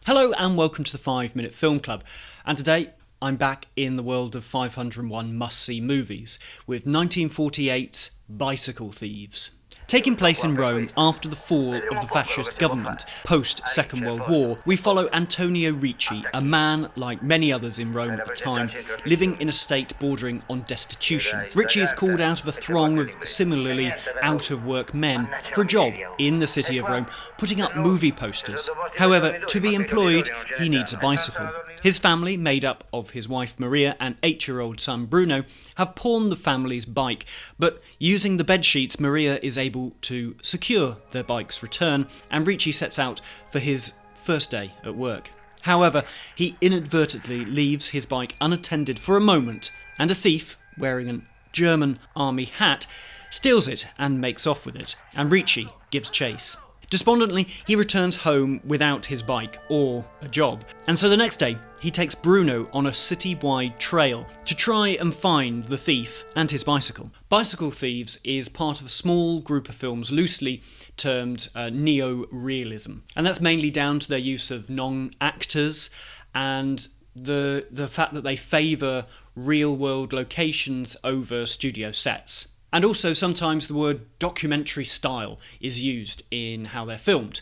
Hello and welcome to the 5 Minute Film Club, and today I'm back in the world of 501 must-see movies with 1948's Bicycle Thieves. Taking place in Rome after the fall of the fascist government post-Second World War, we follow Antonio Ricci, a man like many others in Rome at the time, living in a state bordering on destitution. Ricci is called out of a throng of similarly out-of-work men for a job in the city of Rome, putting up movie posters. However, to be employed, he needs a bicycle. His family, made up of his wife Maria and 8-year-old son Bruno, have pawned the family's bike, but using the bedsheets, Maria is able to secure their bike's return, and Ricci sets out for his first day at work. However, he inadvertently leaves his bike unattended for a moment, and a thief, wearing a German army hat, steals it and makes off with it, and Ricci gives chase. Despondently, he returns home without his bike or a job, and so the next day he takes Bruno on a city-wide trail to try and find the thief and his bicycle. Bicycle Thieves is part of a small group of films loosely termed neo-realism, and that's mainly down to their use of non-actors and the fact that they favour real-world locations over studio sets. And also sometimes the word documentary style is used in how they're filmed.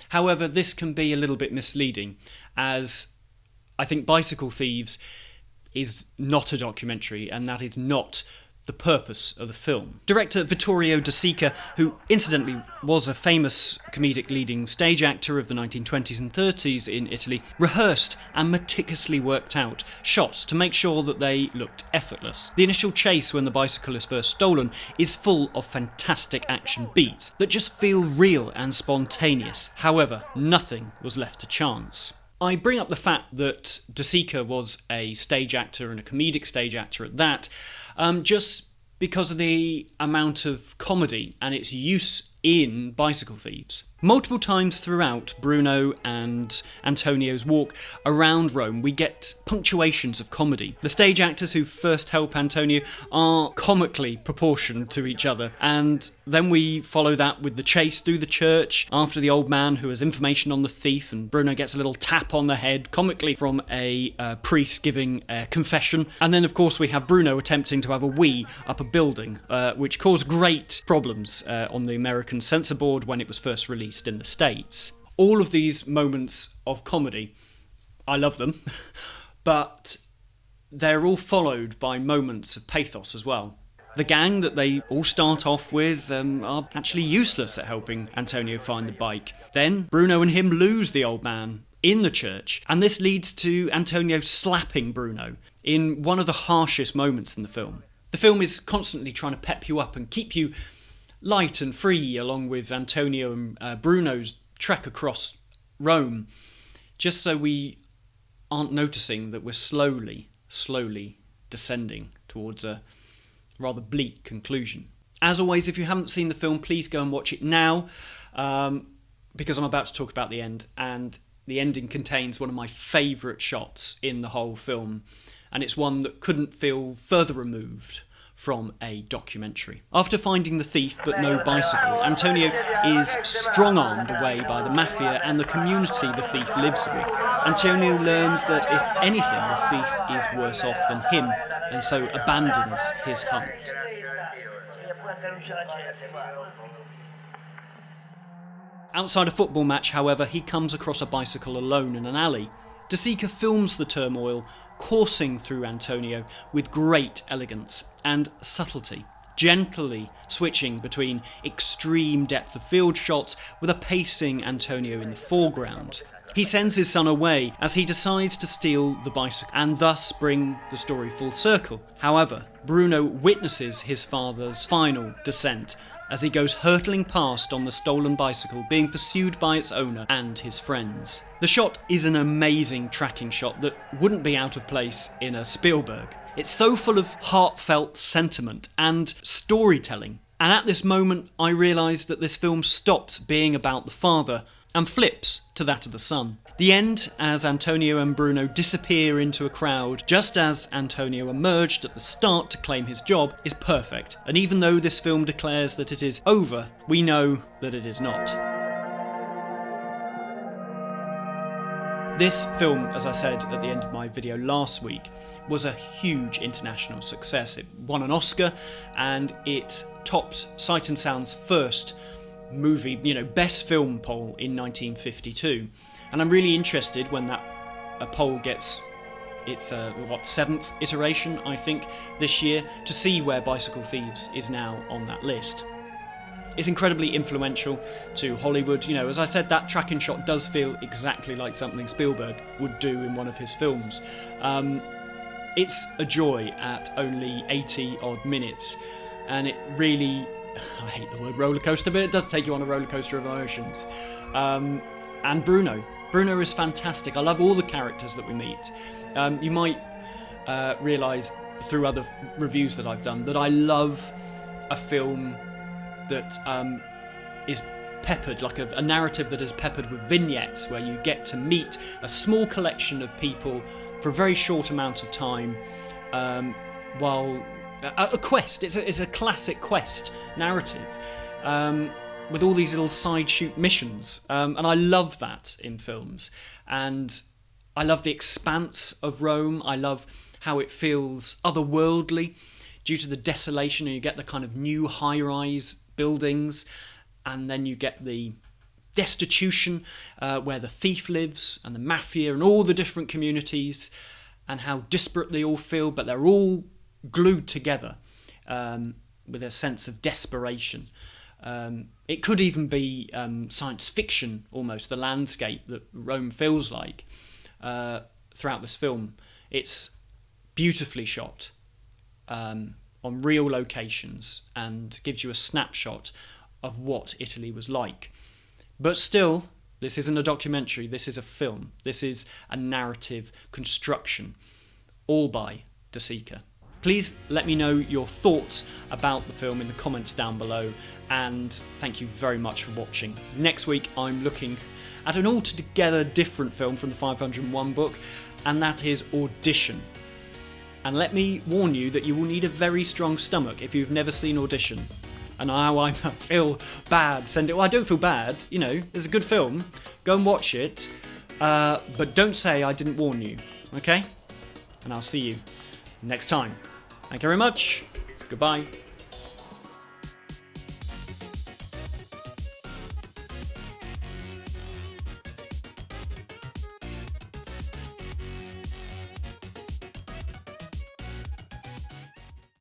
However, this can be a little bit misleading, as I think Bicycle Thieves is not a documentary, and that is not the purpose of the film. Director Vittorio De Sica, who incidentally was a famous comedic leading stage actor of the 1920s and 30s in Italy, rehearsed and meticulously worked out shots to make sure that they looked effortless. The initial chase when the bicycle is first stolen is full of fantastic action beats that just feel real and spontaneous. However, nothing was left to chance. I bring up the fact that De Sica was a stage actor and a comedic stage actor at that, just because of the amount of comedy and its use in Bicycle Thieves. Multiple times throughout Bruno and Antonio's walk around Rome, we get punctuations of comedy. The stage actors who first help Antonio are comically proportioned to each other, and then we follow that with the chase through the church after the old man who has information on the thief, and Bruno gets a little tap on the head, comically from a priest giving a confession. And then, of course, we have Bruno attempting to have a wee up a building, which caused great problems on the American censor board when it was first released in the States. All of these moments of comedy, I love them, but they're all followed by moments of pathos as well. The gang that they all start off with are actually useless at helping Antonio find the bike. Then Bruno and him lose the old man in the church, and this leads to Antonio slapping Bruno in one of the harshest moments in the film. The film is constantly trying to pep you up and keep you light and free, along with Antonio and Bruno's trek across Rome, just so we aren't noticing that we're slowly descending towards a rather bleak conclusion. As always, if you haven't seen the film, please go and watch it now, because I'm about to talk about the end, and the ending contains one of my favourite shots in the whole film, and it's one that couldn't feel further removed from a documentary. After finding the thief but no bicycle, Antonio is strong-armed away by the mafia and the community the thief lives with. Antonio learns that if anything, the thief is worse off than him, and so abandons his hunt. Outside a football match, however, he comes across a bicycle alone in an alley. De Sica films the turmoil coursing through Antonio with great elegance and subtlety, gently switching between extreme depth of field shots with a pacing Antonio in the foreground. He sends his son away as he decides to steal the bicycle and thus bring the story full circle. However, Bruno witnesses his father's final descent as he goes hurtling past on the stolen bicycle, being pursued by its owner and his friends. The shot is an amazing tracking shot that wouldn't be out of place in a Spielberg. It's so full of heartfelt sentiment and storytelling, and at this moment I realised that this film stops being about the father and flips to that of the son. The end, as Antonio and Bruno disappear into a crowd just as Antonio emerged at the start to claim his job, is perfect, and even though this film declares that it is over, we know that it is not. This film, as I said at the end of my video last week, was a huge international success. It won an Oscar and it topped Sight and Sound's first movie, best film poll in 1952. And I'm really interested when that poll gets its seventh iteration, I think, this year, to see where Bicycle Thieves is now on that list. It's incredibly influential to Hollywood. As I said, that tracking shot does feel exactly like something Spielberg would do in one of his films. It's a joy at only 80 odd minutes, and it really, I hate the word roller coaster, but it does take you on a roller coaster of emotions. And Bruno is fantastic. I love all the characters that we meet. You might realise through other reviews that I've done that I love a film that is peppered, like a narrative that is peppered with vignettes where you get to meet a small collection of people for a very short amount of time, while a quest. It's a classic quest narrative with all these little side shoot missions, and I love that in films. And I love the expanse of Rome. I love how it feels otherworldly due to the desolation, and you get the kind of new high-rise buildings, and then you get the destitution where the thief lives, and the mafia, and all the different communities, and how disparate they all feel, but they're all glued together with a sense of desperation. It could even be science fiction, almost, the landscape that Rome feels like throughout this film. It's beautifully shot on real locations and gives you a snapshot of what Italy was like. But still, this isn't a documentary, this is a film. This is a narrative construction, all by De Sica. Please let me know your thoughts about the film in the comments down below, and thank you very much for watching. Next week I'm looking at an altogether different film from the 501 book, and that is Audition. And let me warn you that you will need a very strong stomach if you've never seen Audition. And now I feel bad. Well, I don't feel bad. It's a good film. Go and watch it. But don't say I didn't warn you. Okay? And I'll see you next time. Thank you very much. Goodbye.